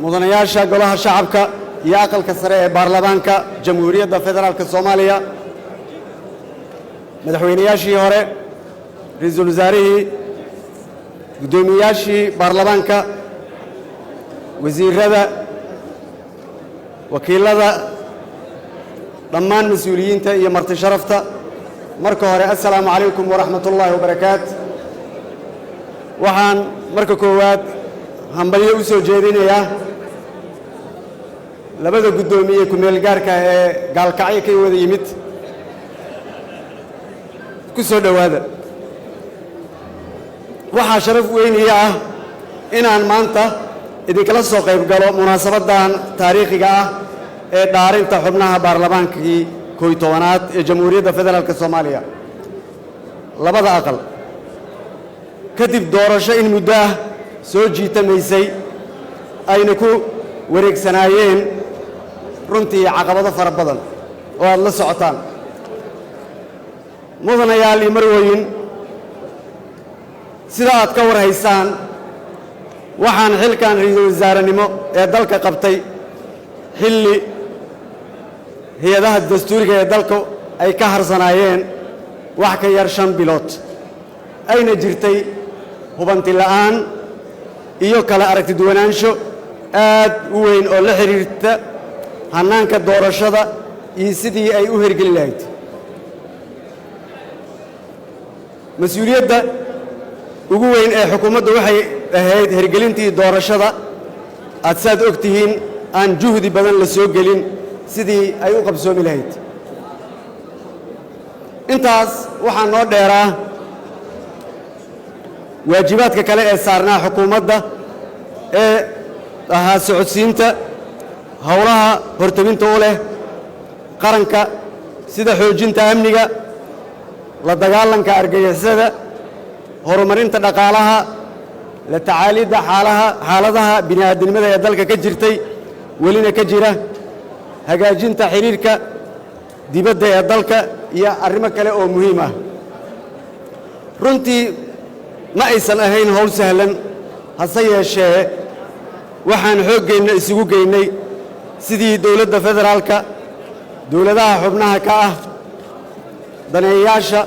mudanayaasha golaha shacabka iyo aqalka sare ee baarlamaanka jamhuuriyadda federaalka Soomaaliya madaxweynayaashii hore ra'iisul wasaarihii gudoomiyaashii baarlamaanka wasiirada wakiilada dhammaan mas'uuliyiinta iyo marti sharafta marka hore assalaamu calaykum waraxmatullaahi wabarakaatu waxaan marka koowaad hambalyo u soo jeedinayaa labada gudoomiye ku meel gaarka ee gaalkacyo ka wada yimid ku soo dhawaada waxaa sharaf weyn ii ah inaan maanta idinkala soo qayb galo munaasabadan taariikhiga ah ee dhaarinta xubnaha baarlamaankii 11aad ee jamhuuriyadda federaalka Soomaaliya labada aqal kadib doorasho in muddo ah soo jiitamaysay ayna ku wareegsanaayeen runtii caqabado fara badan oo aad la socotaan mudanayaal iyo marweyn sida aad ka war haysaan waxaan xilkan ra'iisul wasaarenimo ee dalka qabtay xilli hay'adaha dastuuriga ee dalka ay ka harsanaayeen wax ka yar 5 bilood ayna jirtay hubanti la'aan iyo kala aragti duwanaansho aad u weyn oo la xiriirta hannaanka doorashada iyo sidii ay u hirgelin lahayd mas'uuliyadda ugu weyn ee xukuumadda waxay ahayd hirgelintii doorashada aad saad ogtihiin aan juhdi badan la soo gelin sidii ay u qabsoomi lahayd intaas waxaa noo dheeraa waajibaadka kale ee saarnaa xukuumadda ee ahaa socodsiinta howlaha hortaminta u leh qaranka sida xoojinta amniga la dagaalanka argagixisada horumarinta dhaqaalaha la tacaalidda xaaladaha bini'aadanimada ee dalka ka jirtay welina ka jira hagaajinta xiriirka dibadda ee dalka iyo arrimo kale oo muhiim ah runtii ma aysan ahayn howl sahlan hase yeeshee waxaan xooggeenna isugu geynay sidii dowladda federaalka dowladaha xubnaha ka ah daneeyayaasha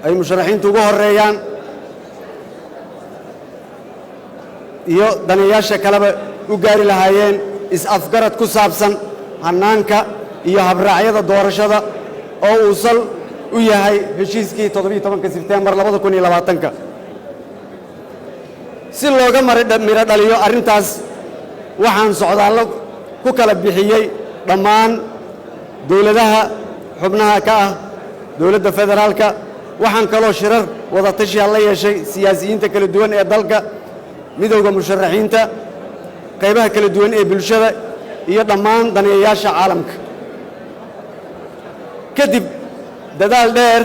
ay musharaxiintu ugu horeeyaan iyo daneeyaasha kaleba u gaari lahaayeen is-afgarad ku saabsan hannaanka iyo habraacyada doorashada oo uu sal u yahay heshiiskii 17 Sebtembar 2020 si looga miro dhaliyo arrintaas waxaan socdaallo ku kala bixiyey dhammaan dowladaha xubnaha ka ah dowladda federaalka waxaan kaloo shirar wada tashi la yeeshay siyaasiyiinta kala duwan ee dalka midowga musharaxiinta qaybaha kala duwan ee bulshada iyo dhammaan daneeyayaasha caalamka kadib dadaal dheer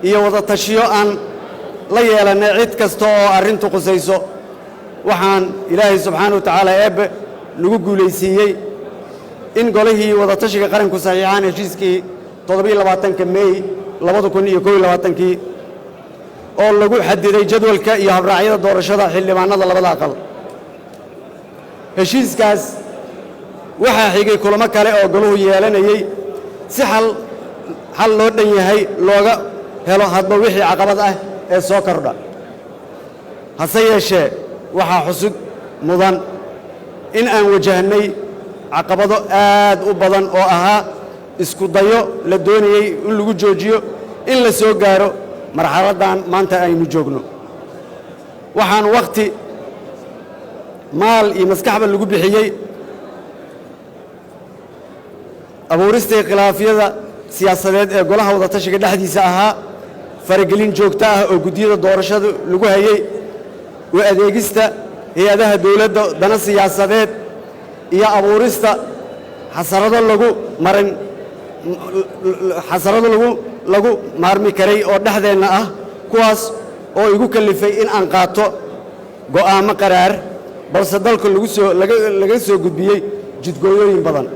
iyo wada tashiyo aan la yeelanay cid kasta oo arrintu qusayso waxaan ilaahay subxaanahu wa tacaala eebbe nagu guulaysiiyey in golihii wada tashiga qaranku saxiixaan heshiiskii 27 May 2021 oo lagu xadiday jadwalka iyo habraacyada doorashada xildhibaanada labada aqal heshiiskaas waxaa xigay kulamo kale oo goluhu yeelanayay si xal loo dhan yahay looga helo hadba wixii caqabad ah ee soo kordha hase yeeshee waxaa xusud mudan in aan wajahnay caqabado aad u badan oo ahaa isku dayo la doonayay in lagu joojiyo in la soo gaaro marxaladdan maanta aynu joogno waxaan waqti maal iyo maskaxba lagu bixiyey abuuristay khilaafyada siyaasadeed ee golaha wada tashiga dhexdiisa ahaa faragelin joogto ah oo guddiyada doorashada lagu hayay u adeegista hay'adaha dowladda dana siyaasadeed iyo abuurista xasarado lagu maarmi karay oo dhexdeenna ah kuwaas oo igu kallifay in aan qaato go'aamo qaraar balse dalka laga soo gudbiyey jidgooyooyin badan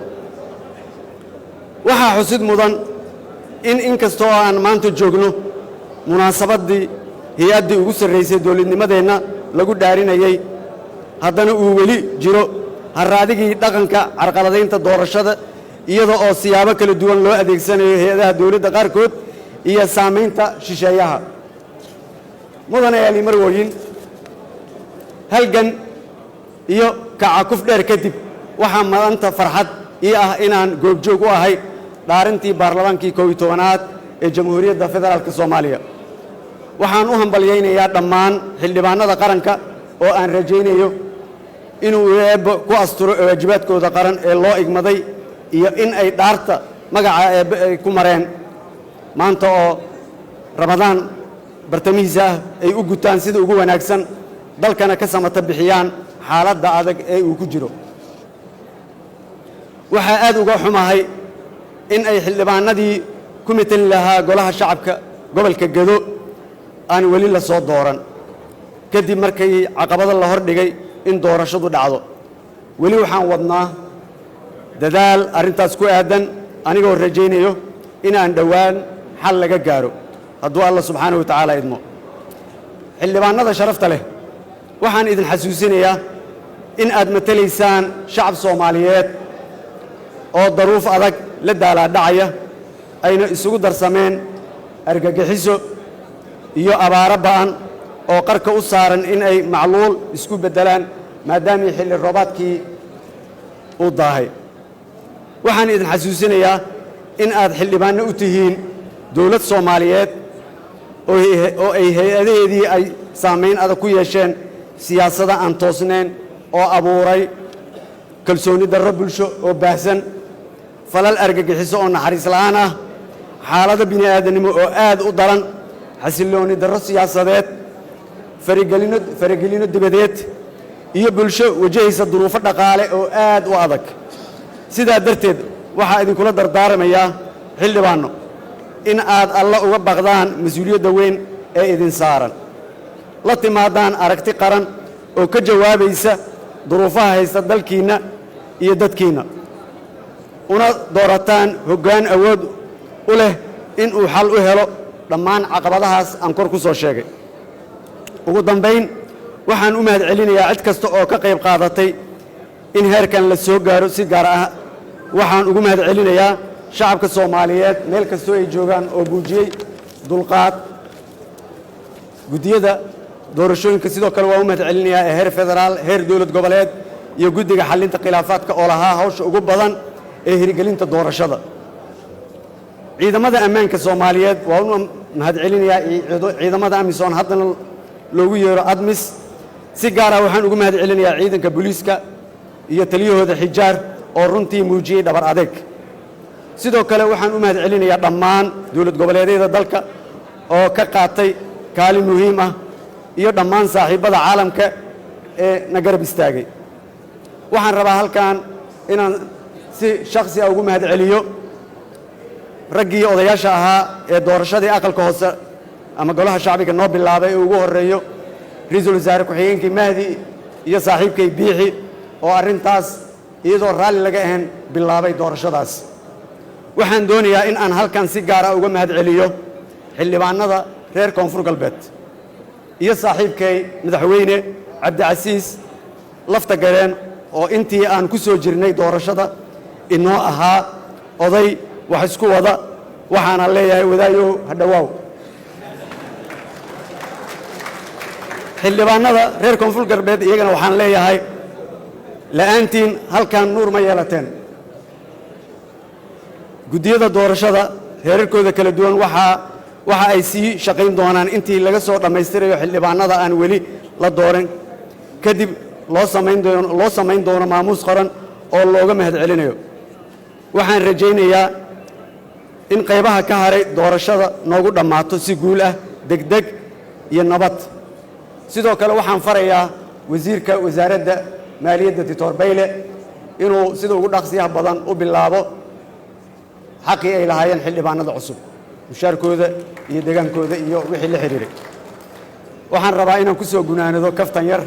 waxaa xusid mudan in kasta oo aan maanta joogno munaasabaddii hay-addii ugu sarraysay dowladnimadeenna lagu dhaarinayay haddana uu weli jiro harraadigii dhaqanka carqaladaynta doorashada iyada oo siyaabo kala duwan loo adeegsanayo hay-adaha dowladda qaarkood iyo saamaynta shisheeyaha mudanayaal iyo marwooyin halgan iyo kacakuf dheer kadib waxaa maanta farxad ii ah inaan goobjoog u ahay dhaarintii baarlamaankii 11aad ee jamhuuriyadda federaalka soomaaliya waxaan u hambalyaynayaa dhammaan xildhibaanada qaranka oo aan rajaynayo inuu eebbo ku asturo waajibaadkooda qaran ee loo igmaday iyo in ay dhaarta magaca eebbe ay ku mareen maanta oo ramadaan bartamihiisa ah ay u gutaan sida ugu wanaagsan dalkana ka samata bixiyaan xaaladda adag ee uu ku jiro waxaa aad uga xumahay in ay xildhibaanadii ku meteli lahaa golaha shacabka gobolka Gedo aan weli la soo dooran kadib markii caqabado la hordhigay in doorashadu dhacdo weli waxaan wadnaa dadaal arrintaas ku aadan anigoo rajaynayo in aan dhowaan xal laga gaaro hadduu Allah subxaanahu wa tacaala idmo xildhibaanada sharafta leh waxaan idin xasuusinayaa in aad matalaysaan shacab Soomaaliyeed oo daruuf adag la daalaadhacaya ayna isugu darsameen argagixiso iyo abaaro ba'an oo qarka u saaran in ay macluul isku beddelaan maadaama xilli roobaadkii uu daahay waxaan idin xasuusinayaa in aad xildhibaano u tihiin dawlad Soomaaliyeed oo ay hay'adaheedii ay saamayn adag ku yeesheen siyaasada aan toosnayn oo abuuray kalsooni darro bulsho oo baahsan falal argagixiso oo naxariis la'aan ah xaalado bini'aadanimo oo aad u daran xasilooni darro siyaasadeed faragelino dibadeed iyo bulsho wajahaysa duruufo dhaqaale oo aad u adag sidaa darteed waxaa idinkula dardaaramayaa xildhibaano in aad alla uga baqdaan mas-uuliyadda weyn ee idin saaran la timaadaan aragti qaran oo ka jawaabaysa duruufaha haysta dalkiinna iyo dadkiinna una doorataan hoggaan awood u leh in uu xal u helo dhammaan caqabadahaas aan kor ku soo sheegay ugu dambayn waxaan u mahadcelinayaa cid kasta oo ka qayb qaadatay in heerkan la soo gaaro si gaar ah waxaan ugu mahadcelinayaa shacabka Soomaaliyeed meel kastoo ay joogaan oo buujiyey dulqaad gudiyada doorashooyinka sidoo kale waa u mahadcelinayaa heer federaal heer dawlad goboleed iyo guddiga xallinta khilaafaadka oo lahaa hawsha ugu badan ee hirgelinta doorashada ciidamada ammaanka Soomaaliyeed waa u mahadcelinayaa ciidamada amisom haddana loogu yeero admis si gaar ah waxaan ugu mahadcelinayaa ciidanka booliiska iyo taliyahooda xijaar oo runtii muujiyey dhabar adeeg sidoo kale waxaan u mahadcelinayaa dhammaan dawlad goboleedyada dalka oo ka qaatay kaalin muhiim ah iyo dhammaan saaxiibada caalamka ee na garab istaagay waxaan rabaa halkan inaan si shakhsi ah ugu mahadceliyo raggii odayaasha ahaa ee doorashadii aqalka hoose ama golaha shacbiga noo bilaabay ee ugu horeeyo ra'iisul wasaare ku-xigeenkii Mahdi iyo saaxiibkay Biixi oo arrintaas iyadoo raalli laga ahayn bilaabay doorashadaas waxaan doonayaa in aan halkan si gaar ah uga mahadceliyo xildhibaanada reer koonfur galbeed iyo saaxiibkay madaxweyne Cabdicasiis lafta gareen oo intii aan ku soo jirnay doorashada inoo ahaa oday wax isku wada waxaana leeyahay wadaayo hadhawaaw xildhibaanada reer koonfur galbeed iyagana waxaan leeyahay la'aantiin halkan nuur ma yeelateen gudiyada doorashada heerarkooda kala duwan waxa ay sii shaqayn doonaan intii laga soo dhammaystirayo xildhibaanada aan weli la dooran kadib loo samayn doono maamuus qoran oo looga mahadcelinayo waxaan rajaynayaa in qaybaha ka haray doorashada noogu dhammaato si guul ah degdeg iyo nabad sidoo kale waxaan farayaa wasiirka wasaaradda maaliyadda Dr. Bayle inuu sida ugu dhaqsiyaha badan u bilaabo xaqii ay lahaayeen xildhibaanada cusub mushaarkooda iyo degaankooda iyo wixii la xiriiray waxaan rabaa inaan ku soo gunaanado kaftan yar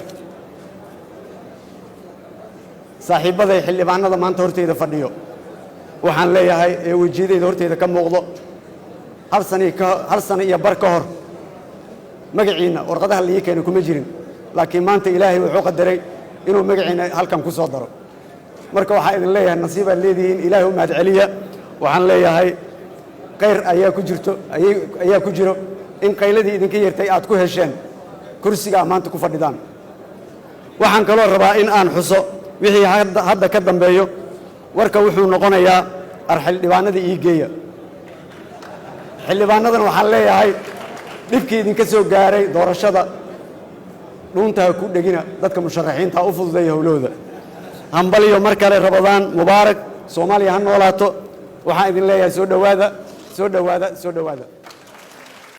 saaxiibaday xildhibaanada maanta horteeda fadhiyo waxaan leeyahay ee wajiyadeyda horteeda ka muuqdo hal sano iyo bar ka hor magaciina warqadaha la ii keenay kuma jirin laakiin maanta ilaahay wuxuu qadaray inuu magaciina halkan ku soo daro marka waxaan idin leeyahay nasiib aad leedihiin ilaahay u mahad celiya waxaan leeyahay khayr ayaa ku jirto ayaa ku jiro in qayladii idinka yeertay aad ku hesheen kursiga maanta ku fadhidaan waxaan kaloo rabaa in aan xuso wixii hadda ka dambeeyo warka wuxuu noqonayaa xildhibaanada ii geeya xildhibaanadan waxaan leeyahay dhibkii idinka soo gaaray doorashada dhuunta ha ku dhegina dadka musharaxiinta u fududeeya howlahooda hambaliyo mar kale rabadaan mubaarak soomaaliya ha noolaato waxaan idin leeyahay soo dhowaada soo dhowaada soo dhowaada